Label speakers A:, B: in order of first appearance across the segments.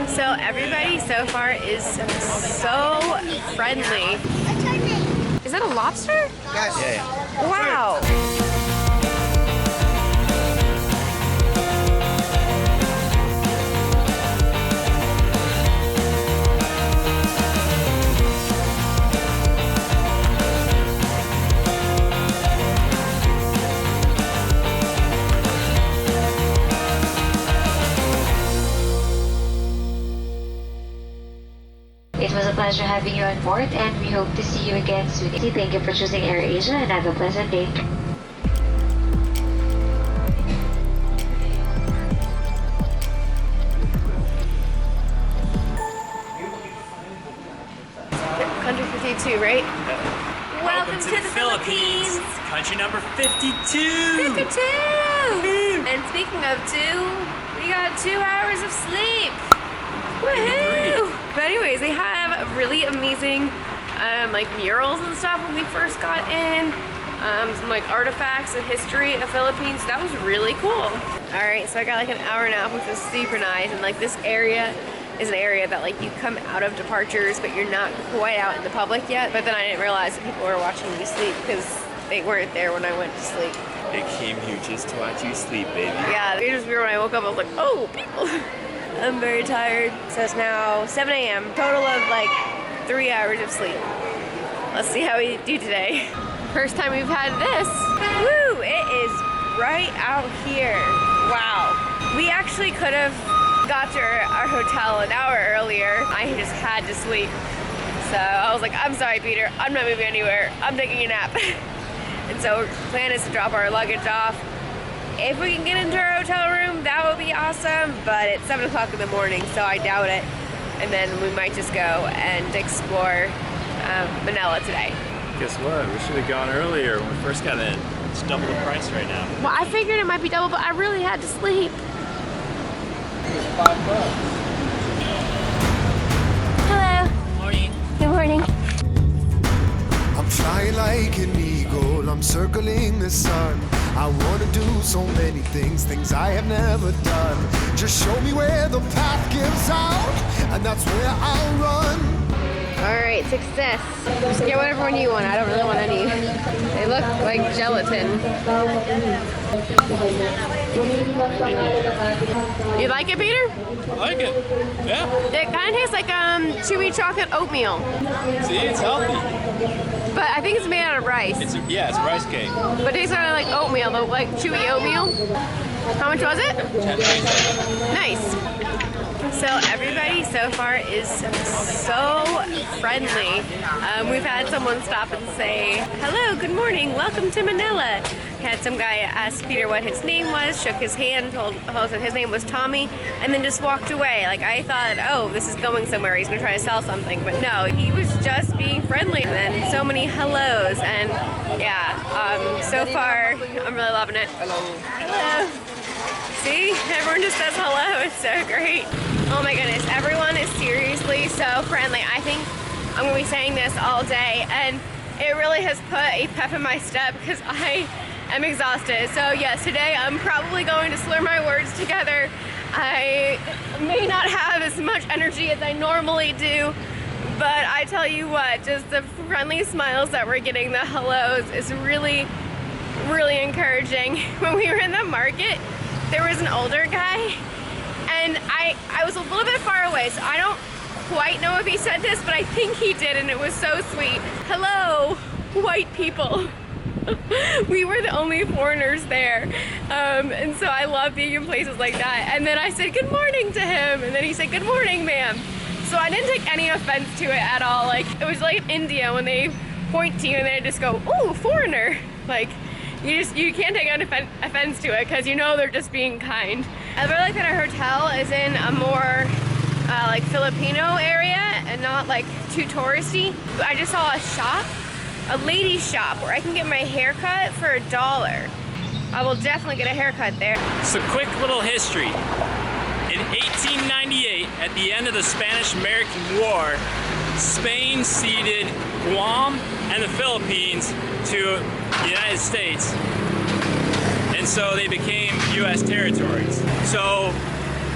A: So everybody so far is so friendly. Is that a lobster?
B: Yes. Yeah.
A: Wow.
C: It was a pleasure having you on board, and we hope to see you again soon. Thank you for choosing AirAsia, and have a pleasant day.
A: Country 52, right? Welcome to the Philippines.
D: Country number 52.
A: 52! And speaking of two, we got 2 hours of sleep. Woohoo! But anyways, they have really amazing like murals and stuff when we first got in. Some like artifacts and history of Philippines. That was really cool. Alright, so I got like an hour nap, which was super nice. And like this area is an area that like you come out of departures, but you're not quite out in the public yet. But then I didn't realize that people were watching me sleep because they weren't there when I went to sleep.
D: They came here just to watch you sleep, baby.
A: Yeah, it was weird when I woke up. I was like, oh, people. I'm very tired. So it's now 7 a.m. Total of like 3 hours of sleep. Let's see how we do today. First time we've had this. Woo! It is right out here. Wow. We actually could have got to our hotel an hour earlier. I just had to sleep. So I was like, I'm sorry, Peter. I'm not moving anywhere. I'm taking a nap. And so our plan is to drop our luggage off. If we can get into our hotel room, that would be awesome, but it's 7 o'clock in the morning, so I doubt it. And then we might just go and explore Manila today.
D: Guess what? We should have gone earlier when we first got in. It's double the price right now.
A: Well, I figured it might be double, but I really had to sleep.
B: It's $5.
A: Hello.
D: Morning.
A: Good morning.
E: I'm flying like an eagle, I'm circling the sun. I wanna do so many things I have never done. Just show me where the path gives out, and that's where I'll run.
A: All right, success. Get whatever one you want. I don't really want any. They look like gelatin. You like it, Peter?
D: I like it. Yeah.
A: It kind of tastes like chewy chocolate oatmeal,
D: See, it's healthy.
A: but I think it's made out of rice.
D: It's rice cake.
A: But it tastes kind of like oatmeal, though, like chewy oatmeal. How much was it? Nice. So everybody so far is so friendly. We've had someone stop and say, hello, good morning, welcome to Manila. Had some guy ask Peter what his name was, shook his hand, told us that his name was Tommy, and then just walked away. Like I thought, oh, this is going somewhere, he's gonna try to sell something, but no, he was just being friendly. And then so many hellos, and yeah, so far, I'm really loving it. Hello. See, everyone just says hello, it's so great. Oh my goodness, everyone is seriously so friendly. I think I'm gonna be saying this all day, and it really has put a pep in my step because I am exhausted. So yes, today I'm probably going to slur my words together. I may not have as much energy as I normally do, but I tell you what, just the friendly smiles that we're getting, the hellos, is really, really encouraging. When we were in the market, there was an older guy, and I was a little bit far away, so I don't quite know if he said this, but I think he did, and it was so sweet. Hello, white people. We were the only foreigners there, and so I love being in places like that. And then I said good morning to him, and then he said good morning, ma'am. So I didn't take any offense to it at all. Like, it was like in India when they point to you and they just go, ooh, foreigner. Like, you can't take any offense to it because you know they're just being kind. I really like that our hotel is in a more like Filipino area and not like too touristy. I just saw a shop, a ladies shop, where I can get my hair cut for $1. I will definitely get a haircut there.
D: So quick little history. In 1898, at the end of the Spanish-American War, Spain ceded Guam and the Philippines to the United States, and so they became U.S. territories. So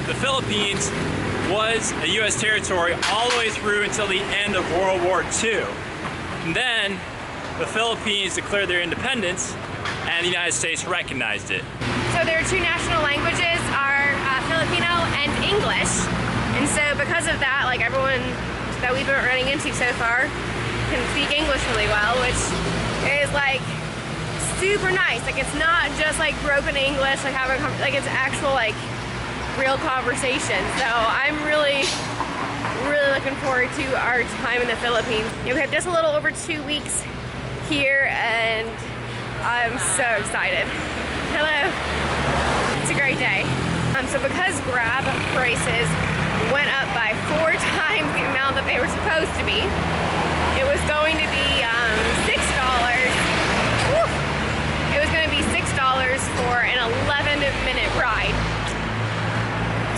D: the Philippines was a U.S. territory all the way through until the end of World War II. And then the Philippines declared their independence and the United States recognized it.
A: So their two national languages are Filipino and English. And so because of that, like everyone that we've been running into so far can speak English really well, which is like super nice. Like it's not just like broken English, like having like it's actual like real conversation. So I'm really looking forward to our time in the Philippines. We have just a little over 2 weeks here and I'm so excited. Hello. It's a great day. So because Grab prices went up by 4 times the amount that they were supposed to be, it was going to be $6. Woo! It was going to be $6 for an 11-minute ride.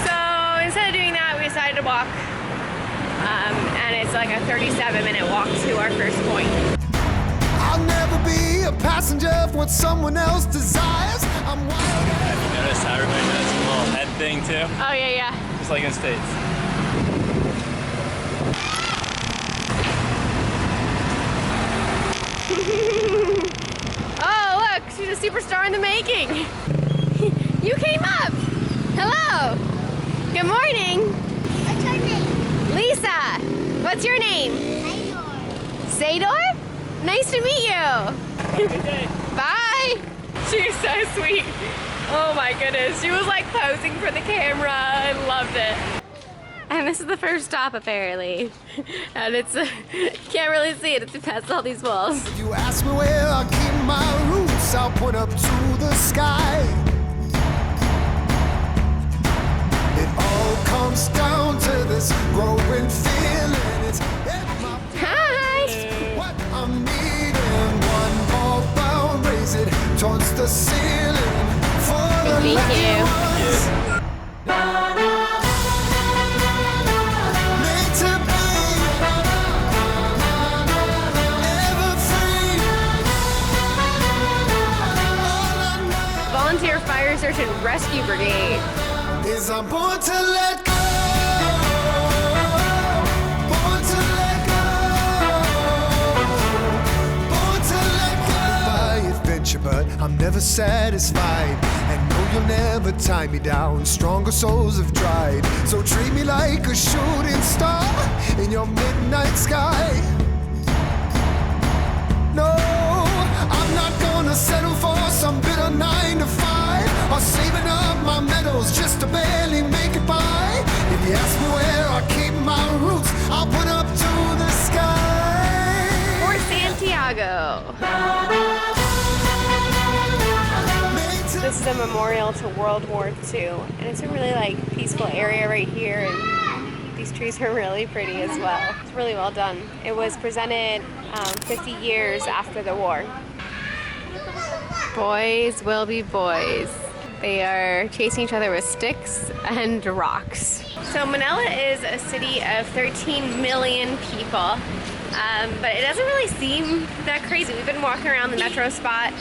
A: So instead of doing that, we decided to walk. And it's like a 37-minute walk to our first point.
E: I'll never be a passenger of what someone else desires. I'm wild.
D: Have you noticed how everybody does a little head thing too?
A: Oh yeah.
D: Just like in the States.
A: Oh look, she's a superstar in the making. You came up. Hello. Good morning.
F: What's your name?
A: Lisa. What's your name? Sador? Nice to meet you.
D: Have a good day.
A: Bye. She's so sweet. Oh my goodness. She was like posing for the camera. I loved it. And this is the first stop apparently. And it's, can't really see it. It's past all these walls.
E: If you ask me where I keep my roots, I'll point up to the sky. It all comes down to this growing feeling. It's
A: Hi.
E: what I'm needing. One ball bound, raise it towards the ceiling. For the
A: Thank
E: lucky
A: you.
E: ones. Made to be ever free. All I
A: Volunteer Fire Search and Rescue Brigade.
E: know is I'm born to let go. Born to let go. Born to let go. My adventure, but I'm never satisfied. And no, you'll never tie me down. Stronger souls have tried. So treat me like a shooting star in your midnight sky. No, I'm not gonna settle for some bitter 9 to 5 or saving up my medals just to barely make it by. If you ask me where I keep my roots, I'll put up to the sky.
A: Fort Santiago. This is a memorial to World War II, and it's a really like peaceful area right here, and these trees are really pretty as well. It's really well done. It was presented 50 years after the war. Boys will be boys. They are chasing each other with sticks and rocks. So Manila is a city of 13 million people, but it doesn't really seem that crazy. We've been walking around the metro spot.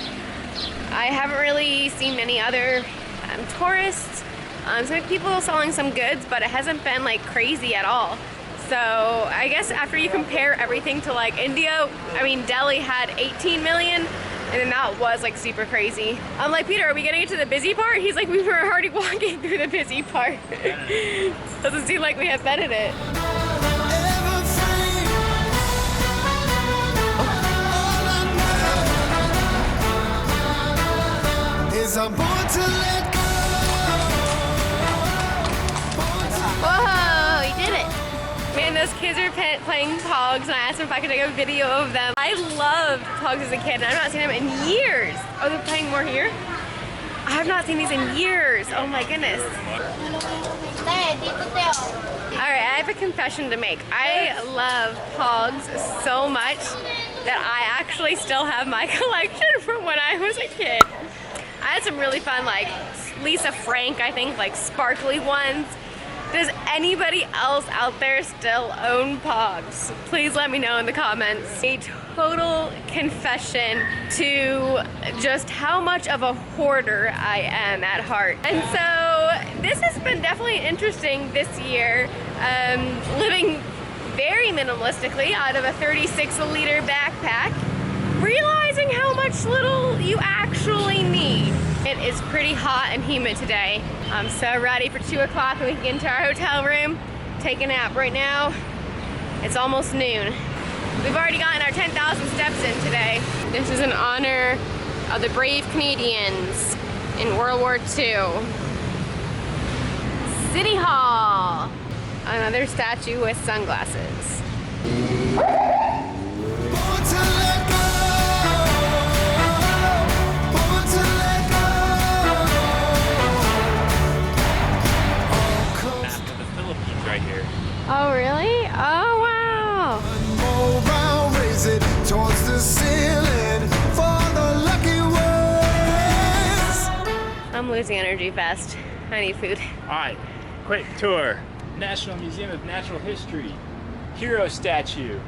A: I haven't really seen many other tourists. Some people selling some goods, but it hasn't been like crazy at all. So I guess after you compare everything to like India, I mean Delhi had 18 million, and then that was like super crazy. I'm like, Peter, are we getting into the busy part? He's like, we were already walking through the busy part. Doesn't seem like we have been in it.
E: Ever free. All I know is I'm born to let go. Born to
A: Whoa, you did it. Man, those kids are playing Pogs, and I asked them if I could take a video of them. I loved Pogs as a kid, and I've not seen them in years. Oh, they're playing more here? I have not seen these in years. Oh my goodness. Alright, I have a confession to make. I love Pogs so much that I actually still have my collection from when I was a kid. I had some really fun, like Lisa Frank, I think, like sparkly ones. Does anybody else out there still own Pogs? Please let me know in the comments. A total confession to just how much of a hoarder I am at heart. And so this has been definitely interesting this year. Living very minimalistically out of a 36-liter backpack, realizing how much little you actually need. It is pretty hot and humid today. I'm so ready for 2 o'clock and we can get into our hotel room, take a nap. Right now, it's almost noon. We've already gotten our 10,000 steps in today. This is in honor of the brave Canadians in World War II. City Hall. Another statue with sunglasses.
D: Right here.
A: Oh, really? Oh, wow.
E: Raise it towards the ceiling for the lucky ones.
A: I'm losing energy fast. I need food.
D: All right, quick tour. National Museum of Natural History, Hero Statue,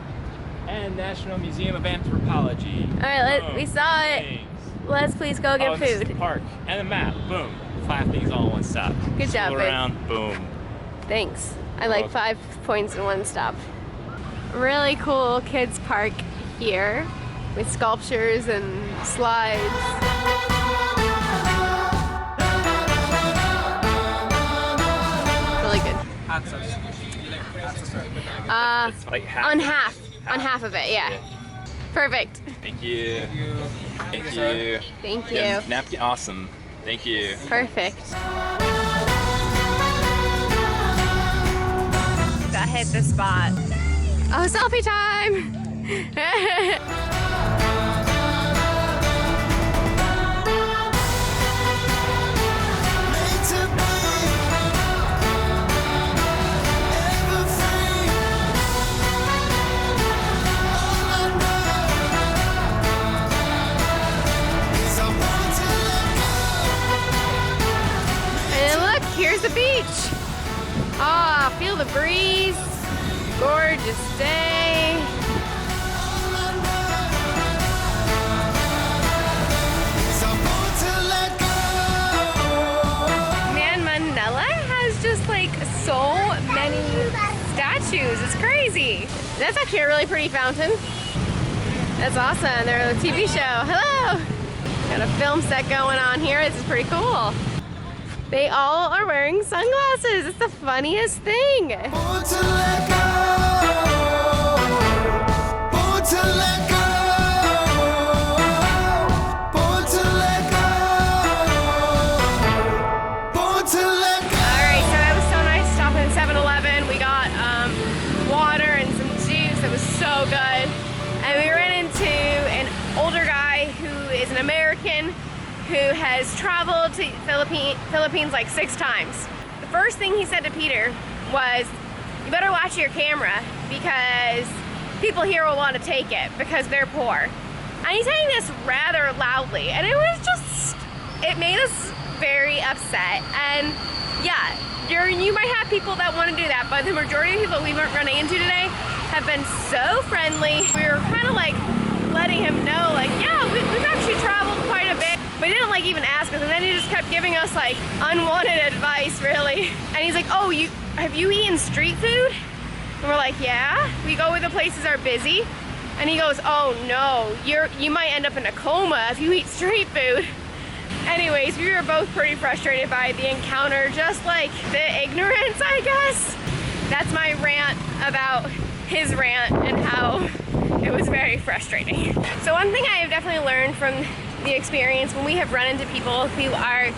D: and National Museum of Anthropology.
A: All right, we saw it.
D: Things.
A: Let's please go get
D: This is the
A: food.
D: park and the map. Boom. 5 things all in one stop.
A: Good job,
D: Scroll
A: babe.
D: around. Boom.
A: Thanks. I like 5 points in one stop. Really cool kids park here with sculptures and slides. Really good.
D: It's like half.
A: On half of it, yeah. Perfect.
D: Thank you. Thank you.
A: Thank you.
D: Yeah, napkin, awesome. Thank you.
A: Perfect. That hit the spot. Oh, selfie time! And look, here's the beach. Ah, feel the breeze. Gorgeous day. Man, Manila has just like so many statues. It's crazy. That's actually a really pretty fountain. That's awesome. They're a TV show. Hello. Got a film set going on here. This is pretty cool. They all are wearing sunglasses. It's the funniest thing.
E: Born to let go. Born to let go. Born to let go. Born to let go.
A: All right, so it was so nice stopping at 7-Eleven. We got water and some juice. It was so good. And we ran into an older guy who is an American who has traveled to Philippines like 6 times. The first thing he said to Peter was, you better watch your camera because people here will want to take it because they're poor. And he's saying this rather loudly, and it was just, it made us very upset. And yeah, you might have people that want to do that, but the majority of people we weren't running into today have been so friendly. We were kind of like letting him know, like, yeah, we've actually traveled quite a bit. But he didn't like even ask us, and then he just kept giving us like unwanted advice, really. And he's like, oh, have you eaten street food? And we're like, yeah, we go where the places are busy. And he goes, oh no, you might end up in a coma if you eat street food. Anyways, we were both pretty frustrated by the encounter, just like the ignorance, I guess. That's my rant about his rant and how it was very frustrating. So one thing I have definitely learned from the experience when we have run into people who are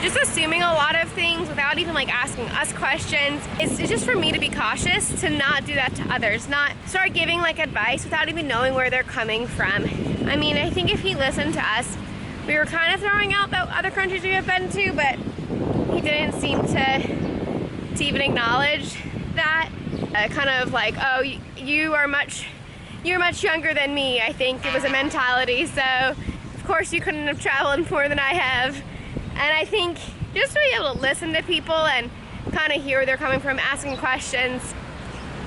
A: just assuming a lot of things without even like asking us questions, it's just for me to be cautious to not do that to others, not start giving like advice without even knowing where they're coming from. I mean, I think if he listened to us, we were kind of throwing out the other countries we have been to, but he didn't seem to even acknowledge that. Kind of like, oh, you're much younger than me, I think it was a mentality, so of course you couldn't have traveled more than I have. And I think just to be able to listen to people and kind of hear where they're coming from, asking questions,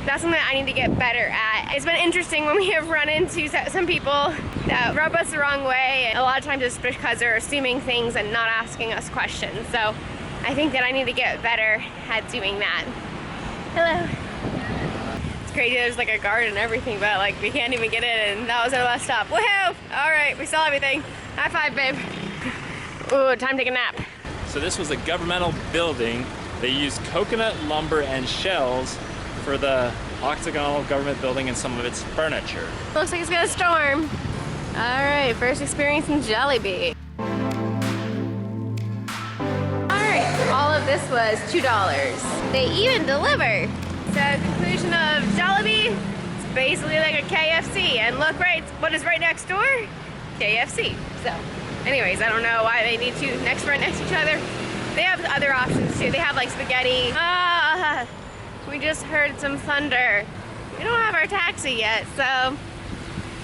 A: that's something that I need to get better at. It's been interesting when we have run into some people that rub us the wrong way, a lot of times just because they're assuming things and not asking us questions. So I think that I need to get better at doing that. Hello. It's crazy, there's like a guard and everything, but like we can't even get in, and that was our last stop. Woohoo! All right, we saw everything. High five, babe. Ooh, time to take a nap.
D: So this was a governmental building. They used coconut lumber and shells for the octagonal government building and some of its furniture.
A: Looks like it's gonna storm. All right, first experience in Jollibee. All right, all of this was $2. They even deliver. So conclusion of Jollibee, it's basically like a KFC. And look, right, what is right next door? KFC. So anyways, I don't know why they need to right next to each other. They have other options too. They have like spaghetti. We just heard some thunder. We don't have our taxi yet, so I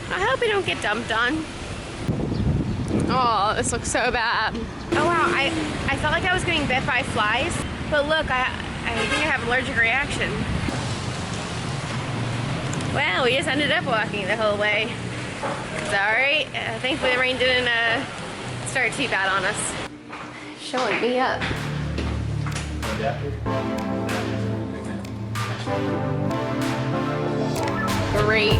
A: hope we don't get dumped on. Oh, this looks so bad. Oh wow, I felt like I was getting bit by flies, but look, I think I have an allergic reaction. Well, we just ended up walking the whole way. It's alright. Thankfully the rain didn't start too bad on us. Showing me up. Great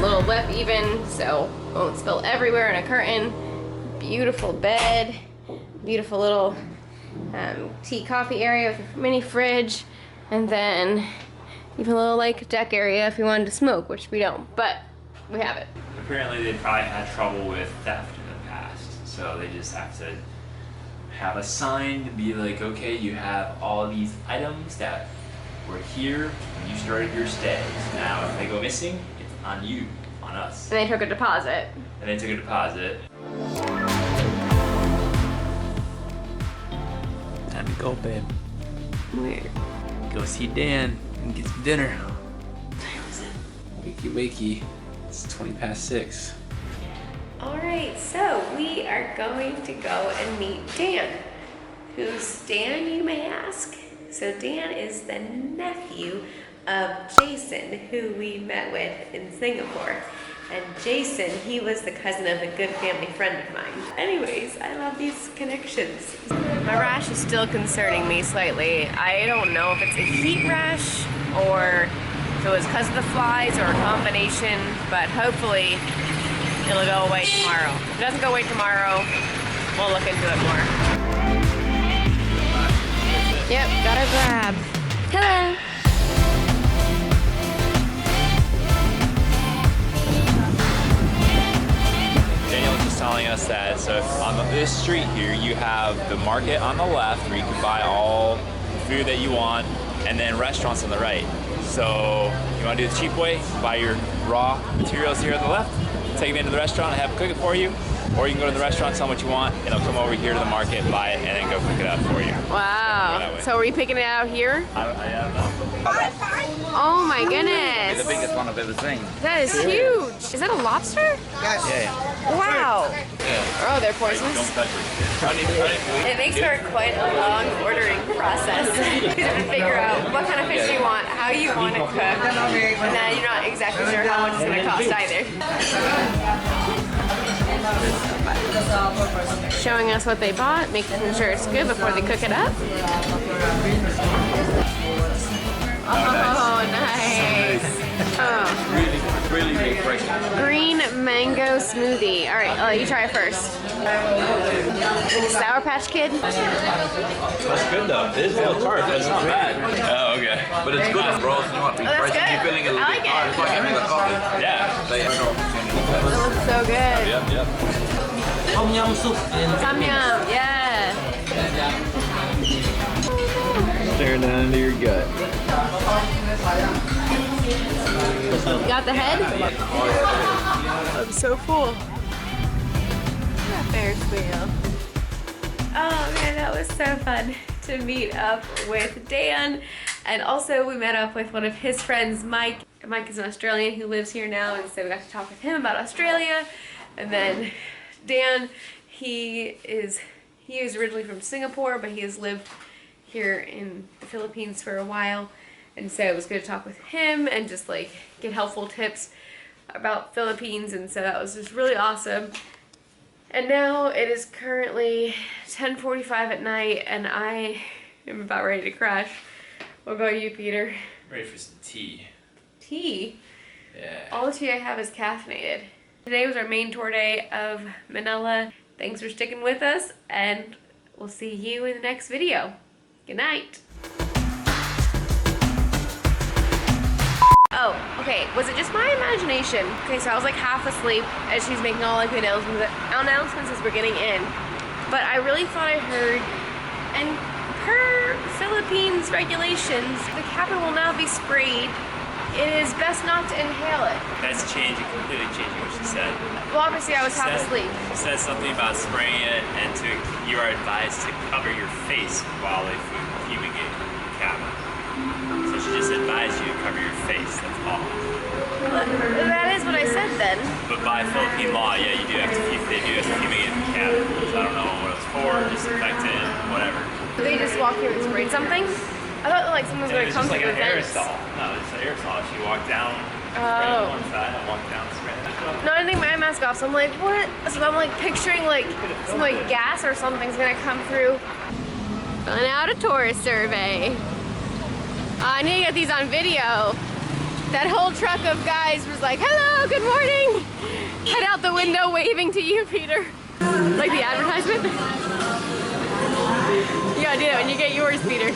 A: little lip even, so won't spill everywhere in a curtain. Beautiful bed, beautiful little tea coffee area with a mini fridge, and then even a little like deck area if you wanted to smoke, which we don't, but we have it.
D: Apparently they probably had trouble with theft in the past, so they just have to have a sign to be like, okay, you have all these items that were here when you started your stay. So now if they go missing, it's on you, on us.
A: And they took a deposit.
D: And they took a deposit. Time to go, babe.
A: Where?
D: Go see Dan and get some dinner. Wakey, wakey. It's 6:20.
A: All right, so we are going to go and meet Dan. Who's Dan, you may ask? So Dan is the nephew of Jason, who we met with in Singapore. And Jason, he was the cousin of a good family friend of mine. Anyways, I love these connections. My rash is still concerning me slightly. I don't know if it's a heat rash or if it was because of the flies or a combination, but hopefully it'll go away tomorrow. If it doesn't go away tomorrow, we'll look into it more. Yep, got a grab. Hello.
D: Daniel was just telling us that, so on this street here, you have the market on the left where you can buy all the food that you want, and then restaurants on the right. So you want to do the cheap way, buy your raw materials here on the left, take them into the restaurant and have them cook it for you, or you can go to the restaurant, tell them what you want, and they'll come over here to the market, buy it, and then go cook it up for you.
A: Wow. So are you picking it out here?
D: I don't know.
A: Oh my goodness.
B: The biggest one I've ever seen.
A: That is huge. Is that a lobster?
B: Yes.
D: Yeah.
A: Wow.
D: Yeah.
A: Oh, they're poisonous.
D: Don't touch it.
A: It makes for quite a long ordering process. You have to figure out what kind of fish you want, how you want it cooked, and then you're not exactly sure how much it's going to cost either. Showing us what they bought, making sure it's good before they cook it up. Oh, nice. Oh.
B: Really refreshing.
A: Green mango smoothie. All right, I'll let you try it first. Sour Patch Kid.
D: That's good though. It is a little tart, but it's not bad. Oh, okay.
B: But it's good, bro. You want
A: Oh, that's good.
B: You're feeling a little
A: I like
B: bit hard. It's like having a coffee.
D: Yeah.
B: So you have an opportunity.
A: It looks so good.
D: Yep.
G: Tom yum soup.
A: Tom yum, yeah.
B: Stare down into your gut.
A: You got the head? I'm so full. Ferris wheel. Oh man, that was so fun to meet up with Dan. And also we met up with one of his friends, Mike. Mike is an Australian who lives here now, and so we got to talk with him about Australia. And then Dan, he is originally from Singapore, but he has lived here in the Philippines for a while. And so it was good to talk with him and just like get helpful tips about Philippines, and so that was just really awesome. And now it is currently 10:45 at night and I am about ready to crash. What about you, Peter?
D: Ready for some tea.
A: Tea?
D: Yeah.
A: All the tea I have is caffeinated. Today was our main tour day of Manila. Thanks for sticking with us and we'll see you in the next video. Good night. Oh, okay, was it just my imagination? Okay, so I was like half asleep as she's making all like the announcements as we're getting in. But I really thought I heard, and per Philippines regulations, the cabin will now be sprayed. It is best not to inhale it.
D: That's completely changing what she said.
A: Well, obviously I was half asleep.
D: She said something about spraying it and you are advised to cover your face while they fumigate your cabin. So she just advised you to cover your face, that's all.
A: That is what I said then.
D: But by Philippine law, yeah, they do have to fumigate the cabin. So I don't know what it's for, disinfectant, whatever.
A: They just walked here and sprayed something? I thought like someone was going to come
D: like
A: through
D: an
A: the vents.
D: aerosol. No, it's an aerosol. She walked down, sprayed on one side, and walked down, sprayed on the other.
A: No, I didn't take my mask off, so I'm like, what? So I'm like picturing like some like gas or something's gonna come through. Filling out a tourist survey. I need to get these on video. That whole truck of guys was like, hello, good morning. Head out the window waving to you, Peter. Like the advertisement. You gotta do that when you get yours, Peter.